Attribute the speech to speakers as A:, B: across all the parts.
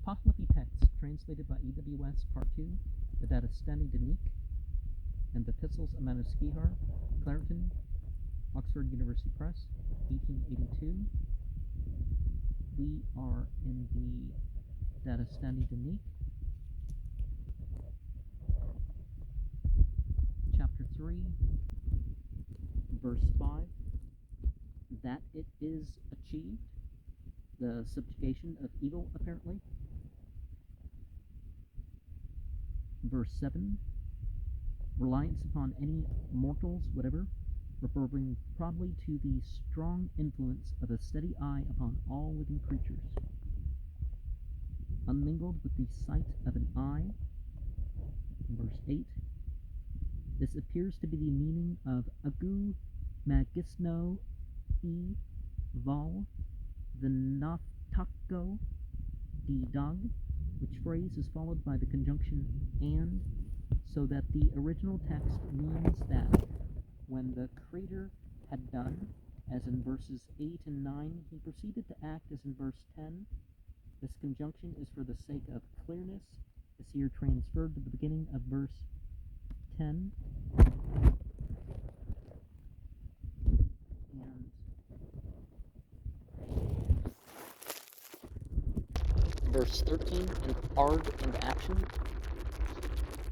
A: Pahlavi text translated by EWS Part 2, the Dadistani Dinik, and the Epistles of Manuskihar, Clareton, Oxford University Press, 1882. We are in the Dadistani Dinik, chapter 3, verse 5, that it is achieved, the subjugation of evil, apparently. Verse 7, reliance upon any mortals, whatever, referring probably to the strong influence of a steady eye upon all living creatures, unmingled with the sight of an eye. Verse 8, this appears to be the meaning of agu magisno e vol the naftako di dog, which phrase is followed by the conjunction and, so that the original text means that when the Creator had done, as in verses 8 and 9, he proceeded to act as in verse 10. This conjunction is for the sake of clearness, is here transferred to the beginning of verse 10. And verse 13, in ard and action.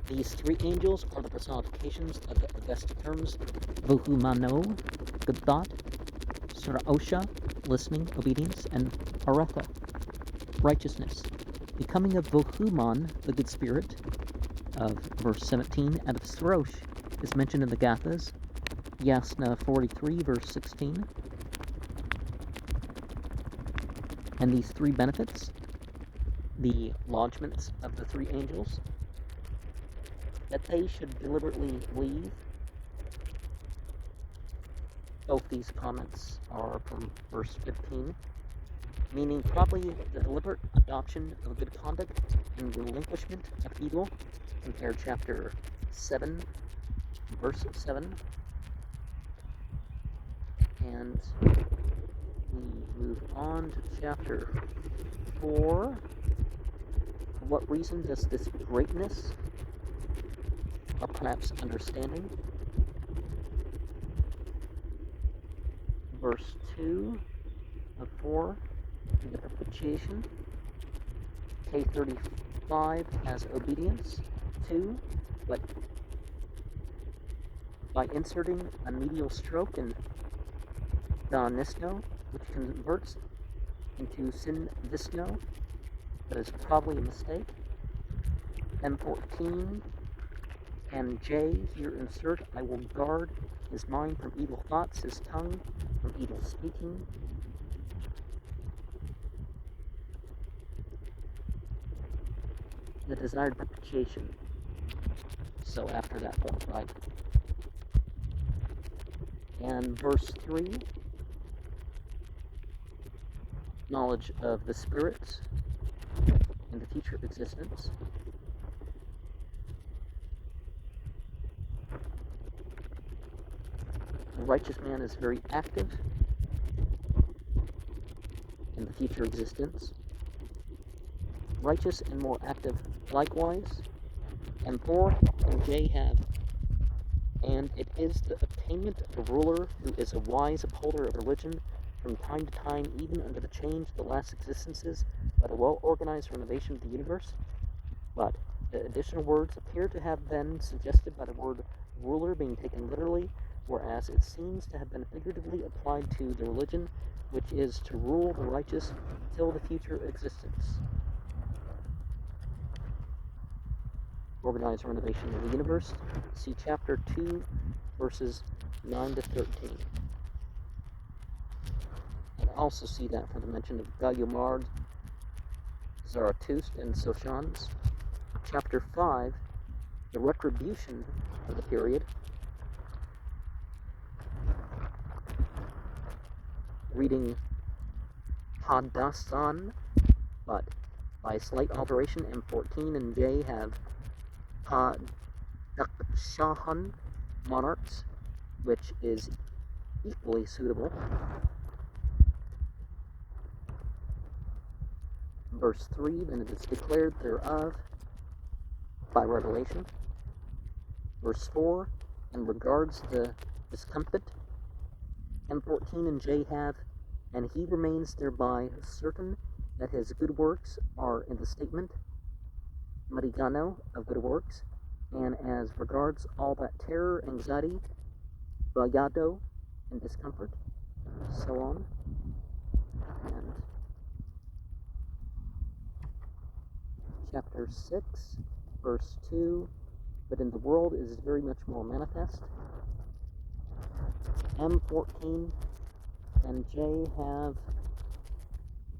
A: These three angels are the personifications of the Avesta terms Vuhumano, good thought, Suraosha, listening, obedience, and Aretha, righteousness. The coming of Vuhuman, the good spirit, of verse 17, out of Srosh, is mentioned in the Gathas, Yasna 43, verse 16. And these three benefits, the lodgements of the three angels, that they should deliberately leave. Both these comments are from verse 15, meaning probably the deliberate adoption of good conduct and relinquishment of evil. Compare chapter 7, verse 7. And we move on to chapter 4. For what reason does this greatness, or perhaps understanding, verse 2 of 4, the propitiation, K35 as obedience, 2, but by inserting a medial stroke in Danisno, which converts into sin visno, that is probably a mistake. M14 and J here insert, I will guard his mind from evil thoughts, his tongue from evil speaking. The desired propitiation. So after that point, right? And verse 3, knowledge of the spirits and the future existence. The righteous man is very active in the future existence. Righteous and more active likewise. And 4 and J have, and it is the attainment of a ruler who is a wise upholder of religion from time to time, even under the change of the last existences, by the well-organized renovation of the universe. But the additional words appear to have been suggested by the word ruler being taken literally, whereas it seems to have been figuratively applied to the religion, which is to rule the righteous till the future existence. Organized renovation of the universe. See chapter 2, verses 9 to 13. And also see that for the mention of Gayumard, Zarathustra, and Soshans. Chapter 5, the retribution of the period. Reading Hadassan, but by slight alteration, M14 and J have Hadakshahan, monarchs, which is equally suitable. Verse 3, then it is declared thereof by revelation. Verse 4, and regards the discomfit. M14 and J have, and he remains thereby certain that his good works are in the statement, marigano, of good works, and as regards all that terror, anxiety, vallado, and discomfort, so on. And chapter 6, verse 2, but in the world it is very much more manifest. M14 and J have,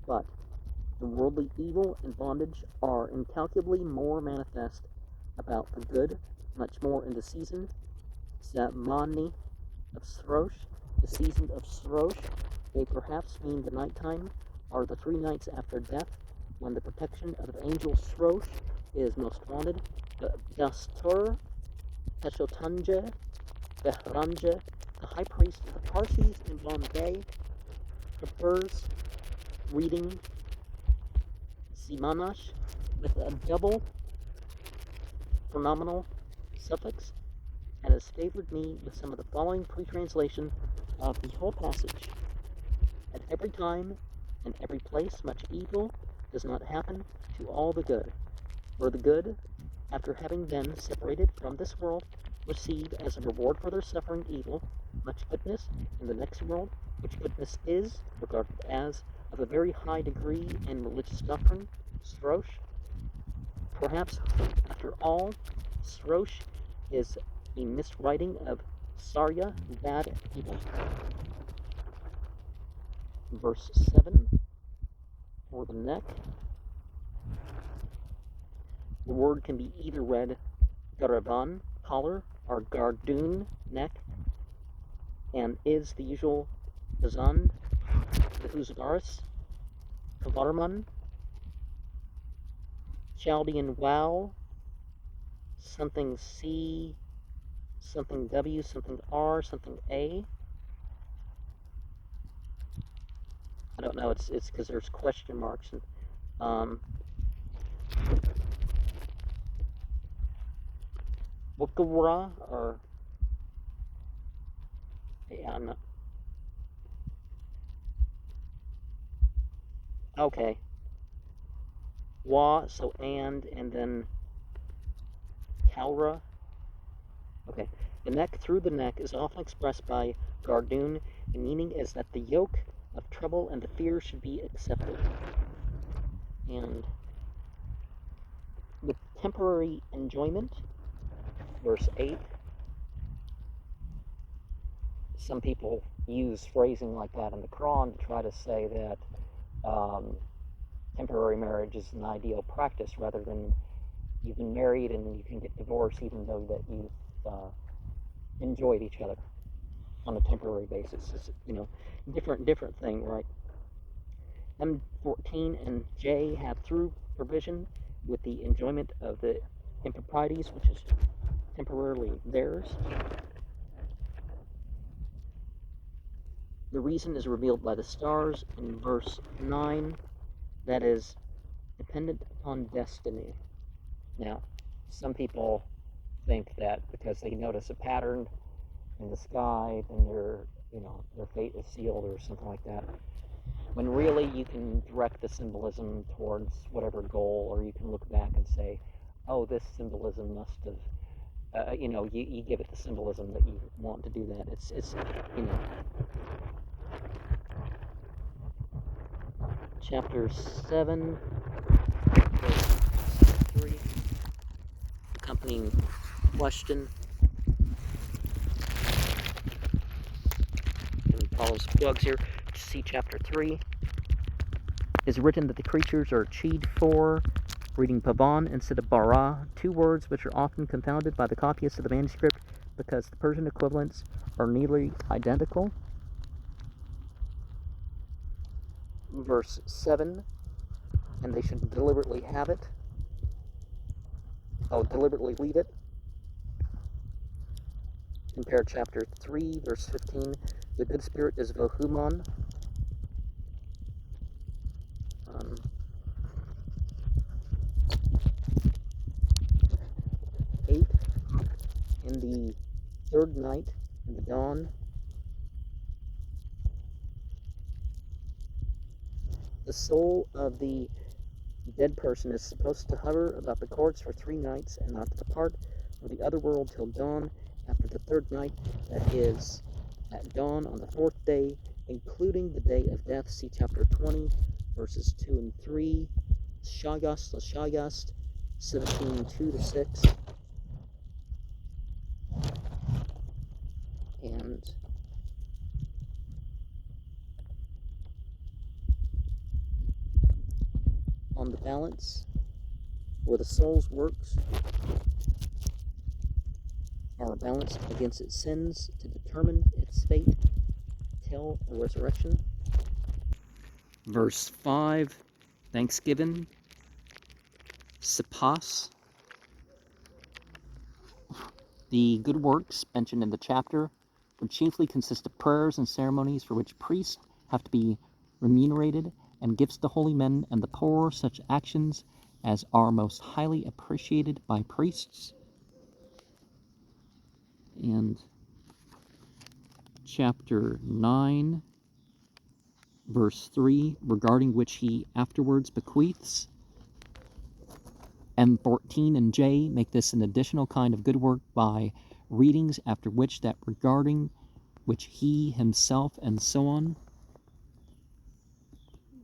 A: but the worldly evil and bondage are incalculably more manifest about the good, much more in the season, Zamani of Srosh, the season of Srosh, they perhaps mean the nighttime, or the 3 nights after death, when the protection of the angel Srosh is most wanted. The Dastur, Peshotunje, Behranje, the high priest of the Parsis in Bombay, prefers reading Simanash with a double phenomenal suffix, and has favored me with some of the following pre-translation of the whole passage. At every time and every place much evil does not happen to all the good, for the good, after having been separated from this world, receive as a reward for their suffering evil much goodness in the next world, which goodness is regarded as of a very high degree in religious doctrine, Srosh. Perhaps, after all, Srosh is a miswriting of Sarya, bad people. Verse 7, for the neck. The word can be either read Garavan, collar, or Gardoon, neck, and is the usual Bazand, the Huzgaris, Kavarman, Chaldean Wow, something C, something W, something R, something A. I don't know, it's because there's question marks. And, Wukawara, or, yeah, I'm not, okay. Wa, so and then Kaura. Okay. The neck through the neck is often expressed by Gardoon. The meaning is that the yoke of trouble and the fear should be accepted. And with temporary enjoyment, verse 8, some people use phrasing like that in the Quran to try to say that temporary marriage is an ideal practice, rather than you've been married and you can get divorced even though that you've enjoyed each other on a temporary basis. It's, different thing, right? M14 and J have through provision with the enjoyment of the improprieties, which is temporarily theirs. The reason is revealed by the stars in verse 9, that is dependent upon destiny. Now, some people think that because they notice a pattern in the sky, then their fate is sealed or something like that. When really you can direct the symbolism towards whatever goal, or you can look back and say, oh, this symbolism must have, you give it the symbolism that you want to do that. It's chapter 7, verse 3, accompanying question. And follows plugs here. See chapter 3. Is written that the creatures are cheed for, reading Pavan instead of bara, 2 words which are often confounded by the copyists of the manuscript because the Persian equivalents are nearly identical. Verse 7, and they should deliberately have it. Deliberately leave it. Compare chapter 3, verse 15. The good spirit is Vohuman. third night and the dawn, the soul of the dead person is supposed to hover about the courts for 3 nights and not to depart from the other world till dawn after the third night, that is, at dawn on the fourth day, including the day of death. See chapter 20, verses 2 and 3, Shagast, 17, 2 to 6, and on the balance, where the soul's works are balanced against its sins to determine its fate till the resurrection. Verse 5, Thanksgiving, Sipas. The good works mentioned in the chapter would chiefly consist of prayers and ceremonies for which priests have to be remunerated, and gifts to holy men and the poor, such actions as are most highly appreciated by priests. And chapter 9, verse 3, regarding which he afterwards bequeaths. M14 and J make this an additional kind of good work by readings, after which that regarding which he himself, and so on.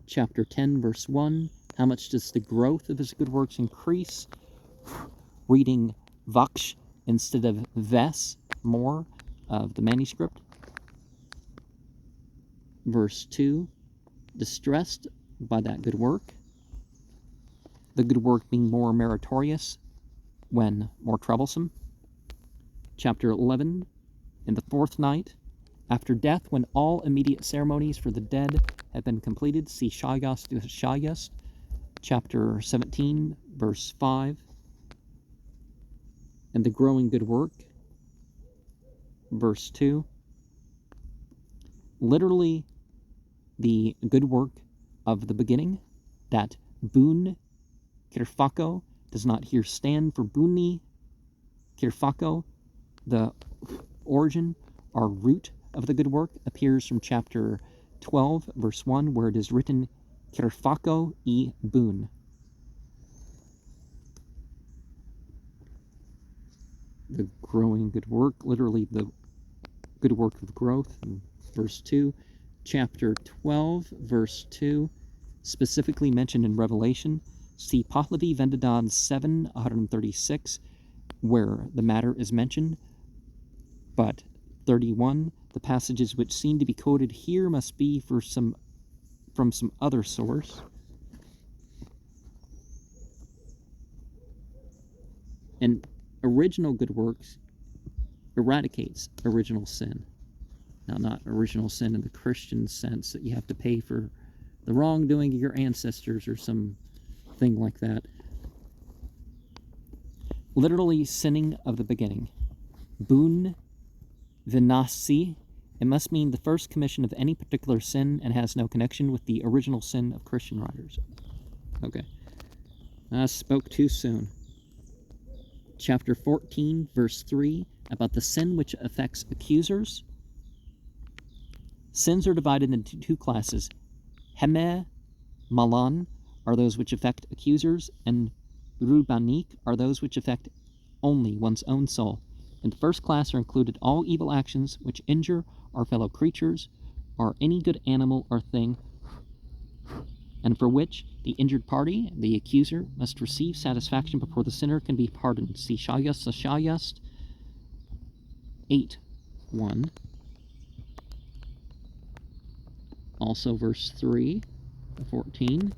A: Chapter 10, verse 1, how much does the growth of his good works increase? Reading Vaksh instead of Ves, more of the manuscript. Verse 2, distressed by that good work, the good work being more meritorious when more troublesome. Chapter 11, in the fourth night, after death, when all immediate ceremonies for the dead have been completed, see Shayast, chapter 17, verse 5, and the growing good work, verse 2. Literally, the good work of the beginning, that Bun Kirfako does not here stand for Buni Kirfako, the origin or root of the good work, appears from chapter 12, verse 1, where it is written Kirfako e Bun. The growing good work, literally the good work of growth, in verse 2. Chapter 12, verse 2, specifically mentioned in Revelation. See Pahlavi Vendadan 7, 136, where the matter is mentioned. But 31, the passages which seem to be quoted here must be from some other source. And original good works eradicates original sin. Now, not original sin in the Christian sense that you have to pay for the wrongdoing of your ancestors or some thing like that. Literally, sinning of the beginning. Bun vinasi. It must mean the first commission of any particular sin and has no connection with the original sin of Christian writers. Okay. I spoke too soon. Chapter 14, verse 3, about the sin which affects accusers. Sins are divided into two classes. Heme, malan, are those which affect accusers, and rubanik are those which affect only one's own soul. In the first class are included all evil actions which injure our fellow creatures, or any good animal or thing, and for which the injured party, the accuser, must receive satisfaction before the sinner can be pardoned. See Shayast 8:1. Also verse 3, 14.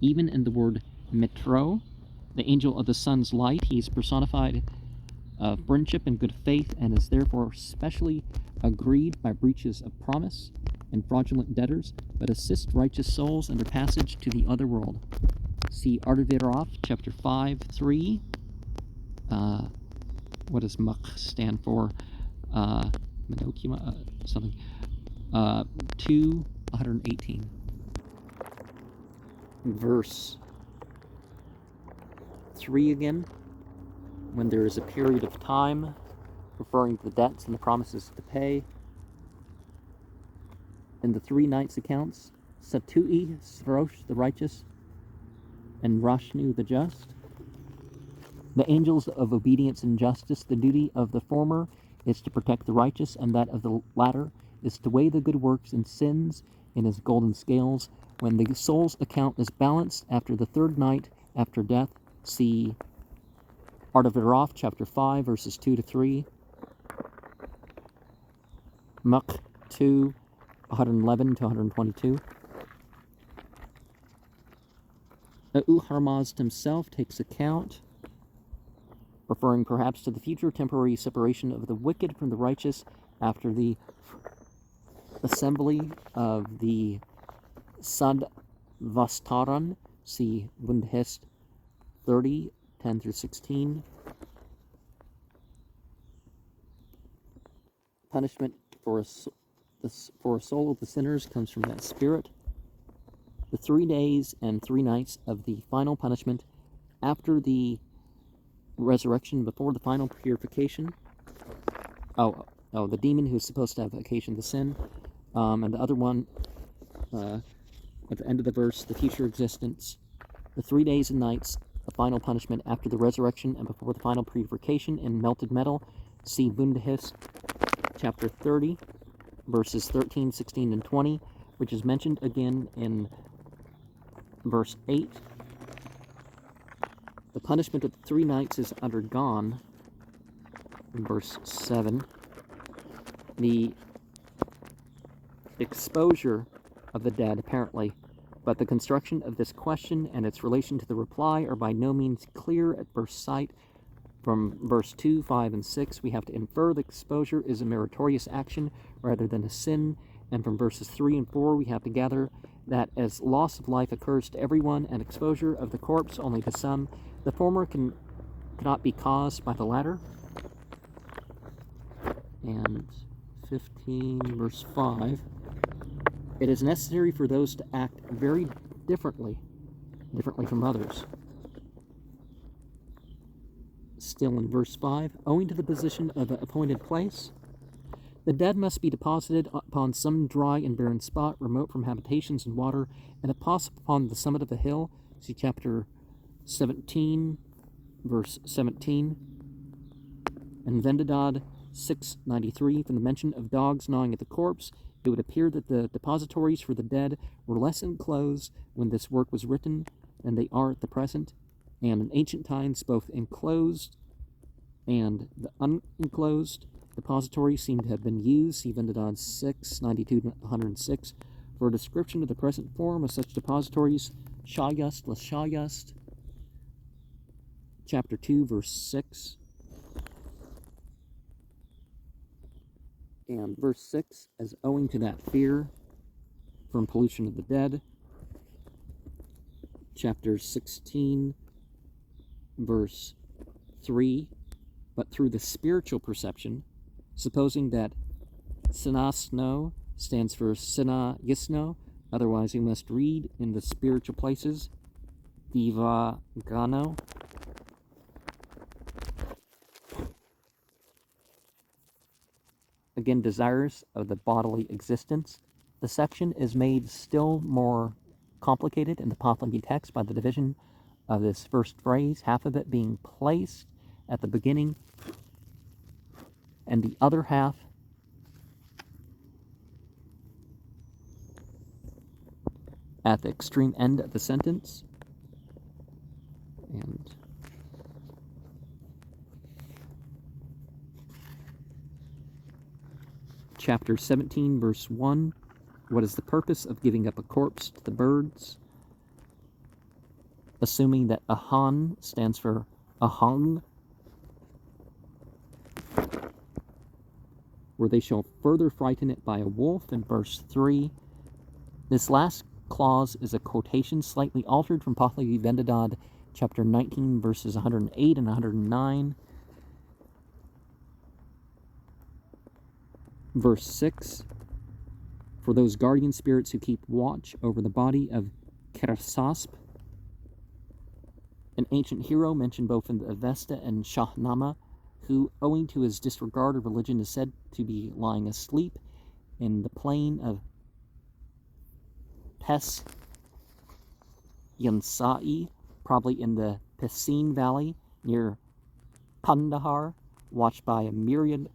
A: Even in the word metro, the angel of the sun's light, he is personified of friendship and good faith, and is therefore specially aggrieved by breaches of promise and fraudulent debtors, but assists righteous souls in their passage to the other world. See Artavirov, chapter 5:3. What does Mach stand for? Menokima, something. 218. Verse 3 again. When there is a period of time referring to the debts and the promises to pay. In the three knights' accounts, Satui, Srosh the righteous, and Rashnu the just. The angels of obedience and justice, the duty of the former is to protect the righteous, and that of the latter is to weigh the good works and sins in his golden scales. When the soul's account is balanced after the third night after death, see Art of Iraf, chapter 5, verses 2 to 3, Muk 2, 111 to 122. Harmazd himself takes account, referring perhaps to the future temporary separation of the wicked from the righteous after the assembly of the Sadvastaran, see Wundhist 30, 10 through 16. Punishment for a soul of the sinners comes from that spirit. The 3 days and 3 nights of the final punishment after the resurrection, before the final purification. The demon who's supposed to have occasioned the sin, and the other one at the end of the verse, the future existence. The 3 days and nights, the final punishment after the resurrection and before the final purification in melted metal. See Wundhist, chapter 30, verses 13, 16, and 20, which is mentioned again in verse 8. The punishment of the 3 nights is undergone in verse 7. The exposure of the dead, apparently, but the construction of this question and its relation to the reply are by no means clear at first sight. From verse 2, 5, and 6, we have to infer the exposure is a meritorious action rather than a sin, and from verses 3 and 4, we have to gather that as loss of life occurs to everyone and exposure of the corpse only to some, the former cannot be caused by the latter. And 15, verse 5, it is necessary for those to act very differently from others. Still in verse 5, owing to the position of the appointed place, the dead must be deposited upon some dry and barren spot, remote from habitations and water, and if possible upon the summit of a hill. See chapter 17, verse 17. And Vendidad 693, from the mention of dogs gnawing at the corpse, it would appear that the depositories for the dead were less enclosed when this work was written than they are at the present, and in ancient times both enclosed and the unenclosed depositories seem to have been used. See Vendidad 692 to 106 for a description of the present form of such depositories. Shayust, Lashayust, chapter 2, verse 6. And verse 6, as owing to that fear from pollution of the dead. Chapter 16, verse 3, but through the spiritual perception, supposing that Sinasno stands for Sina Gisno, otherwise we must read in the spiritual places, Diva Gano. Again, desirous of the bodily existence. The section is made still more complicated in the Pahlavi text by the division of this first phrase, half of it being placed at the beginning and the other half at the extreme end of the sentence. And chapter 17, verse 1, what is the purpose of giving up a corpse to the birds? Assuming that Ahan stands for Ahang, where they shall further frighten it by a wolf in verse 3. This last clause is a quotation slightly altered from Pahlavi Vendidad, chapter 19, verses 108 and 109. Verse 6, for those guardian spirits who keep watch over the body of Kersasp, an ancient hero mentioned both in the Avesta and Shahnama, who, owing to his disregard of religion, is said to be lying asleep in the plain of Pes Yansai, probably in the Pessine Valley near Kandahar, watched by a myriad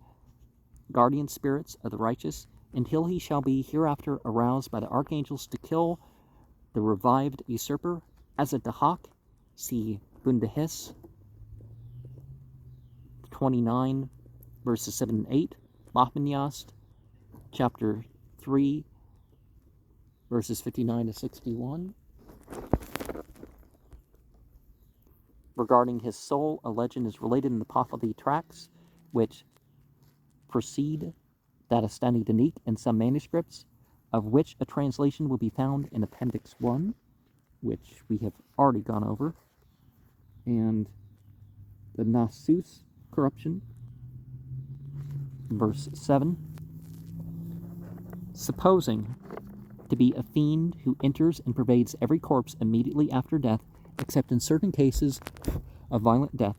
A: guardian spirits of the righteous, until he shall be hereafter aroused by the archangels to kill the revived usurper, as a Dahak. See Bundahis 29, verses 7 and 8, Mahmanyast, chapter 3, verses 59 to 61. Regarding his soul, a legend is related in the Pahlavi tracts, which precede Dadistani Dinik in some manuscripts, of which a translation will be found in Appendix 1, which we have already gone over, and the Nasus corruption, verse 7. Supposing to be a fiend who enters and pervades every corpse immediately after death, except in certain cases of violent death,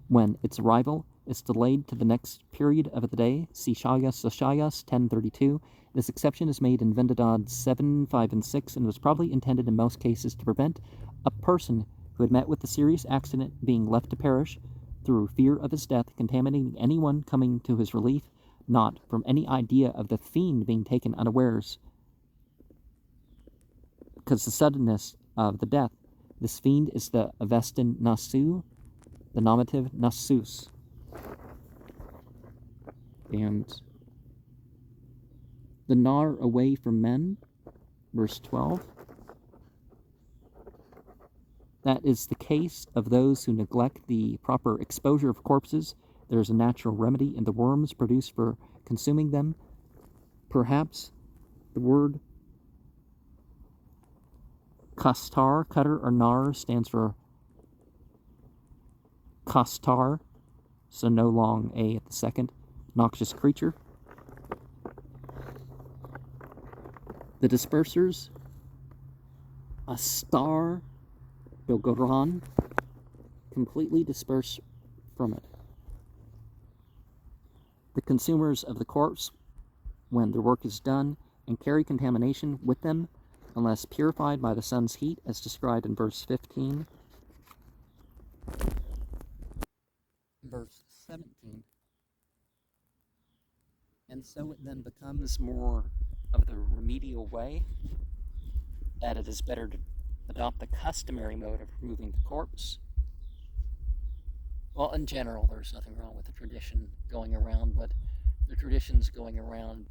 A: when its arrival is delayed to the next period of the day. See Shayas 1032. This exception is made in Vendadad 7, 5, and 6, and was probably intended in most cases to prevent a person who had met with a serious accident being left to perish through fear of his death, contaminating anyone coming to his relief, not from any idea of the fiend being taken unawares, because the suddenness of the death. This fiend is the Avestan Nasu, the nominative Nasus. And the Nar away from men, verse 12. That is the case of those who neglect the proper exposure of corpses. There is a natural remedy in the worms produced for consuming them. Perhaps the word kastar, cutter, or nar stands for kastar, so no long A at the second. Noxious creature. The dispersers, Astar Bilgoran, completely disperse from it. The consumers of the corpse, when their work is done, and carry contamination with them, unless purified by the sun's heat, as described in verse 15. Verse 17. And so it then becomes more of the remedial way, that it is better to adopt the customary mode of removing the corpse. Well, in general, there's nothing wrong with the tradition going around, but the traditions going around,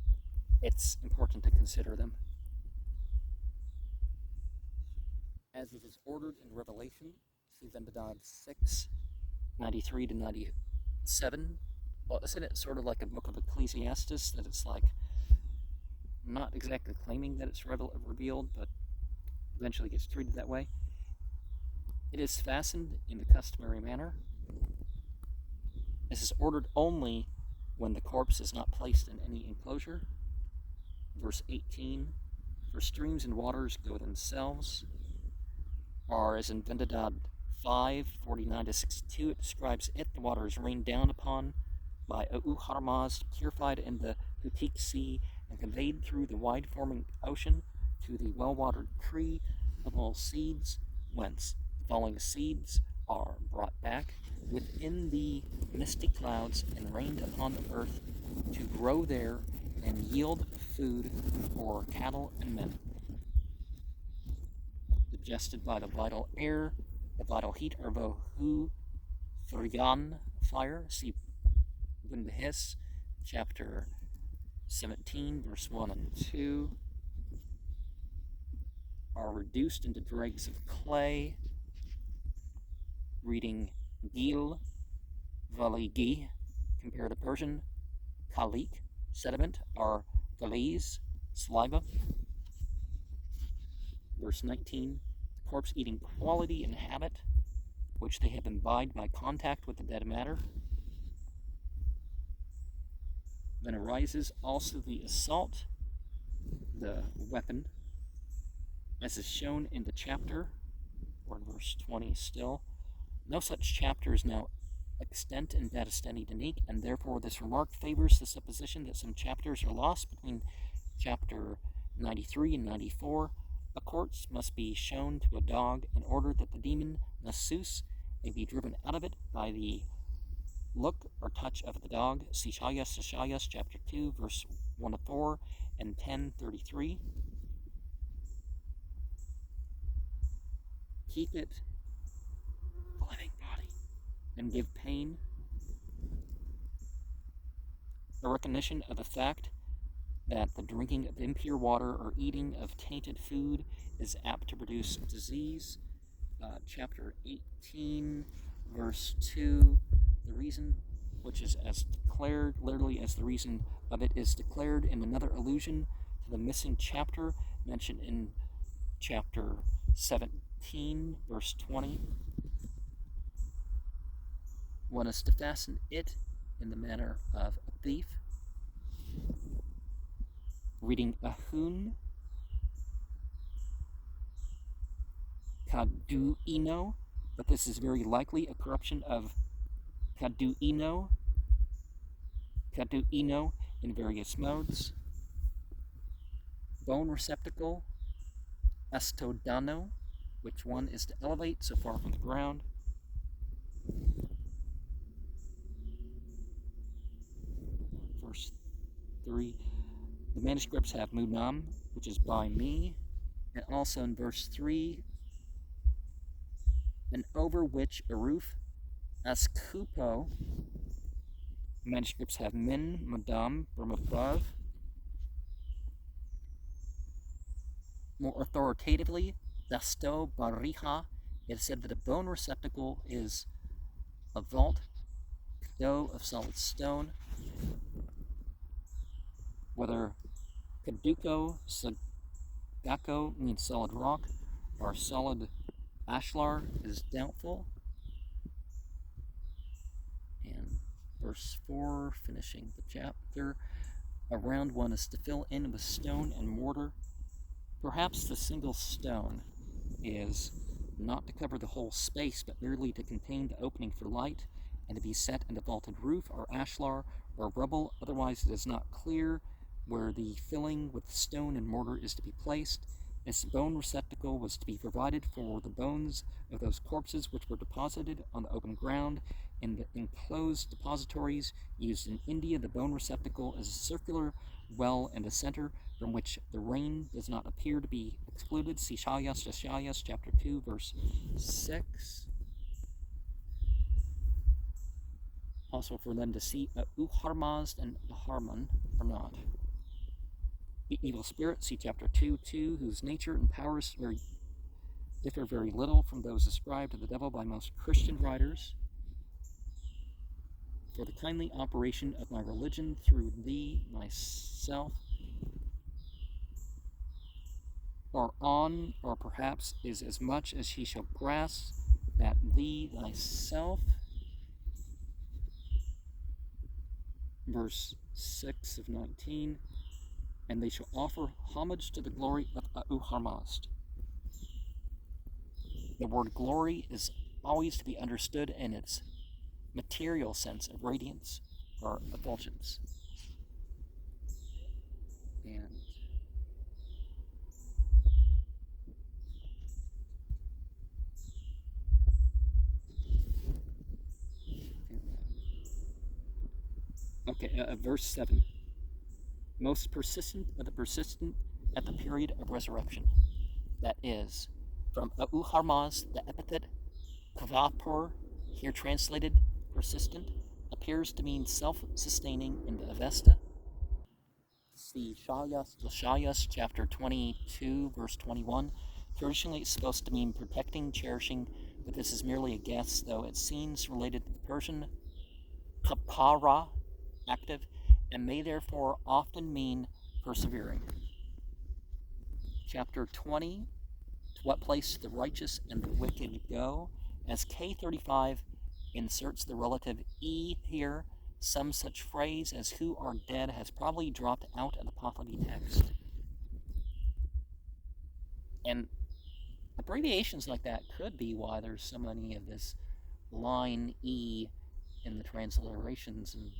A: it's important to consider them. As it is ordered in Revelation, see Vendadad 6, 93 to 97. Well, isn't it sort of like a book of Ecclesiastes, that it's like not exactly claiming that it's revealed, but eventually gets treated that way? It is fastened in the customary manner. This is ordered only when the corpse is not placed in any enclosure. Verse 18, for streams and waters go themselves, or as in Vendadad 5, 49 to 62, it describes it, the water is rained down upon by Harmaz, purified in the Hutik Sea, and conveyed through the wide-forming ocean to the well-watered tree of all seeds, whence the following seeds are brought back within the misty clouds and rained upon the earth to grow there and yield food for cattle and men. Digested by the vital air, the vital heat, or Vohu Thriyan fire. See Bundahis, chapter 17, verse 1 and 2. Are reduced into dregs of clay. Reading Gil, Valigi, compare the Persian Khalik, sediment, or Galiz, saliva. Verse 19, the corpse eating quality and habit, which they have imbibed by contact with the dead matter. Then arises also the assault, the weapon, as is shown in the chapter, or in verse 20 still. No such chapter is now extent in Dadistani Dinik, and therefore this remark favors the supposition that some chapters are lost between chapter 93 and 94. A corpse must be shown to a dog in order that the demon Nasus may be driven out of it by the look or touch of the dog. See Shayas, chapter 2, verse 1 to 4 and 10:33. Keep it a living body and give pain. A recognition of the fact that the drinking of impure water or eating of tainted food is apt to produce disease. Chapter 18, verse 2, the reason, which is as declared, literally as the reason of it is declared in another allusion to the missing chapter mentioned in chapter 17, verse 20. One is to fasten it in the manner of a thief. Reading Ahun, Kaduino, but this is very likely a corruption of Kaduino in various modes. Bone receptacle, Astodano, which one is to elevate so far from the ground. Verse 3. The manuscripts have Munam, which is by me, and also in verse 3, and over which a roof, Askupo. Manuscripts have Min, Madam, from above. More authoritatively, Dasto Bariha, it is said that a bone receptacle is a vault, dough of solid stone. Whether Kaduko, Sagako means solid rock, or solid ashlar is doubtful. And verse 4, finishing the chapter, a round one is to fill in with stone and mortar. Perhaps the single stone is not to cover the whole space, but merely to contain the opening for light, and to be set in the vaulted roof or ashlar or rubble. Otherwise it is not clear where the filling with stone and mortar is to be placed. This bone receptacle was to be provided for the bones of those corpses which were deposited on the open ground. In the enclosed depositories used in India, the bone receptacle is a circular well in the center from which the rain does not appear to be excluded. See Shayas, chapter 2, verse 6. Also for them to see Uharmazd and Harman or not. The evil spirit, see chapter 2, whose nature and powers differ very little from those ascribed to the devil by most Christian writers. For the kindly operation of my religion through thee, myself, or on, or perhaps is as much as he shall grasp, that thee, thyself, verse 6 of 19, and they shall offer homage to the glory of Uharmazd. The word glory is always to be understood in its material sense of radiance or effulgence. And verse 7. Most persistent of the persistent at the period of resurrection. That is, from Uharmazd, the epithet Kvapur, here translated persistent, appears to mean self-sustaining in the Avesta. See Shayas, chapter 22, verse 21. Traditionally, it's supposed to mean protecting, cherishing, but this is merely a guess, though it seems related to the Persian kapara, active, and may therefore often mean persevering. Chapter 20, to what place the righteous and the wicked go, as K35 inserts the relative E here, some such phrase as who are dead has probably dropped out of the Pahlavi text. And abbreviations like that could be why there's so many of this line E
B: in the transliterations, and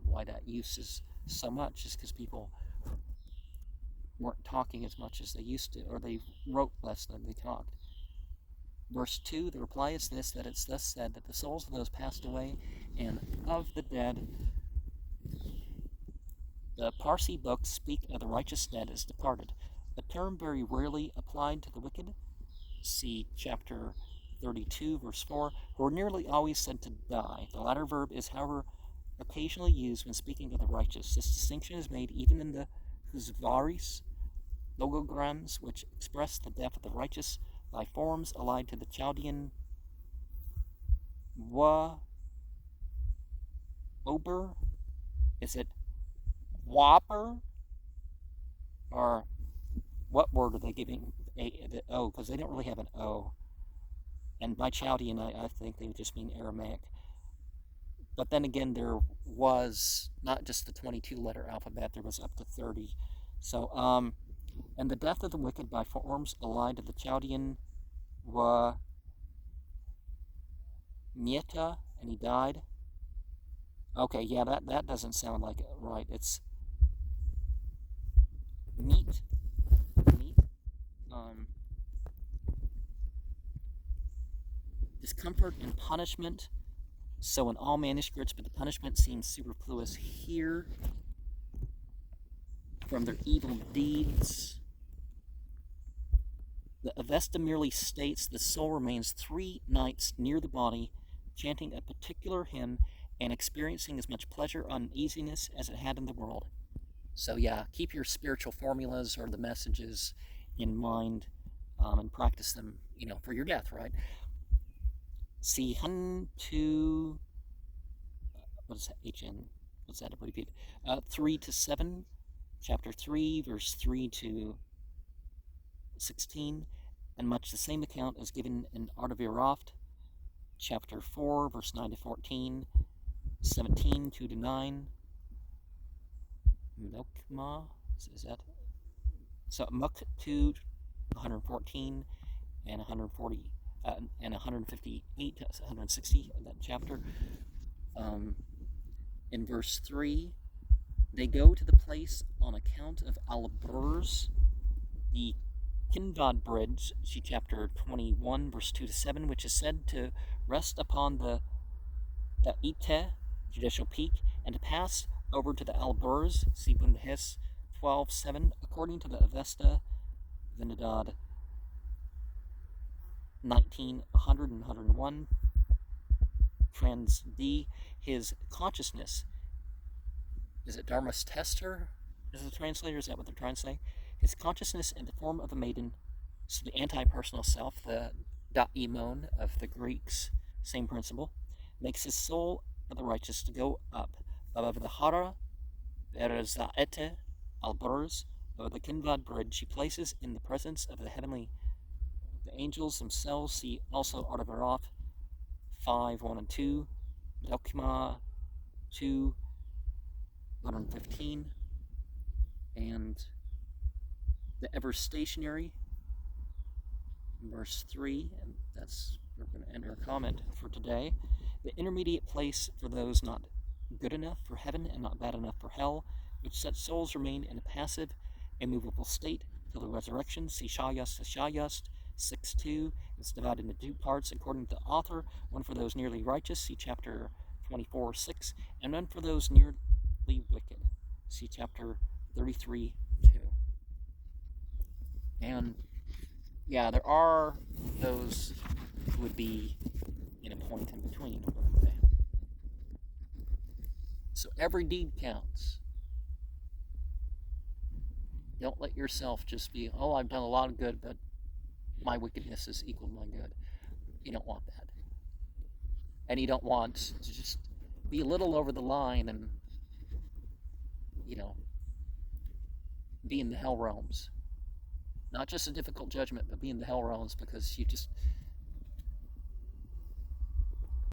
B: why that use is so much is because people weren't talking as much as they used to, or they wrote less than they talked. Verse 2, the reply is this, that it's thus said, that the souls of those passed away and of the dead. The Parsi books speak of the righteous dead as departed, a term very rarely applied to the wicked. See chapter 32, verse 4, who are nearly always said to die. The latter verb is, however, occasionally used when speaking of the righteous. This distinction is made even in the Huzvaris logograms, which express the death of the righteous by forms allied to the Chaldean wa ober. Is it whopper? Or what word are they giving the O? Because they don't really have an O. And by Chaldean, I think they just mean Aramaic. But then again, there was not just the 22-letter alphabet, there was up to 30. So, and the death of the wicked by forms allied to the Chaldean wa Nieta, and he died. Okay, yeah, that doesn't sound like it right. It's neat. Discomfort and punishment. So in all manuscripts, but the punishment seems superfluous here. From their evil deeds. The Avesta merely states the soul remains 3 nights near the body, chanting a particular hymn and experiencing as much pleasure or uneasiness as it had in the world. So yeah, keep your spiritual formulas or the messages in mind, and practice them, for your death, right? See Hun to, what is that, HN, what's that abbreviated? 3 to 7, chapter 3, verse 3 to 16, and much the same account is given in Artaviroft, chapter 4, verse 9 to 14, 17, 2 to 9, Mukma, is that? So Muk 2, 114, and 140, and 158 to 160 in that chapter. In verse 3, they go to the place on account of Alburz, the Kinvad Bridge, see chapter 21, verse 2 to 7, which is said to rest upon the Ite, judicial peak, and to pass over to the Alburz, see Bundhis 12:7, according to the Avesta Vinidad 19:100 and 101. Trans D, his consciousness. Is it Dharmas Tester? Is the translator? Is that what they're trying to say? His consciousness in the form of a maiden, so the anti-personal self, the daimon of the Greeks, same principle, makes his soul of the righteous to go up above the Hara, Berezaete, Alburz, over the Kinvad bridge. He places in the presence of the heavenly, the angels themselves. See also Artaviroth 5, 1 and 2, Dokima 2, 115, and the ever stationary, verse 3, and we're going to end our comment for today. The intermediate place for those not good enough for heaven and not bad enough for hell, which such souls remain in a passive, immovable state till the resurrection. See Shayast to Shayast 6:2. It's divided into 2 parts according to the author, one for those nearly righteous, see chapter 24:6, and one for those nearly wicked, see chapter 33:2. And yeah, there are those who would be in a point in between, wouldn't they? So every deed counts. Don't let yourself just be, oh, I've done a lot of good, but my wickedness is equal to my good. You don't want that. And you don't want to just be a little over the line and, be in the hell realms. Not just a difficult judgment, but be in the hell realms because you just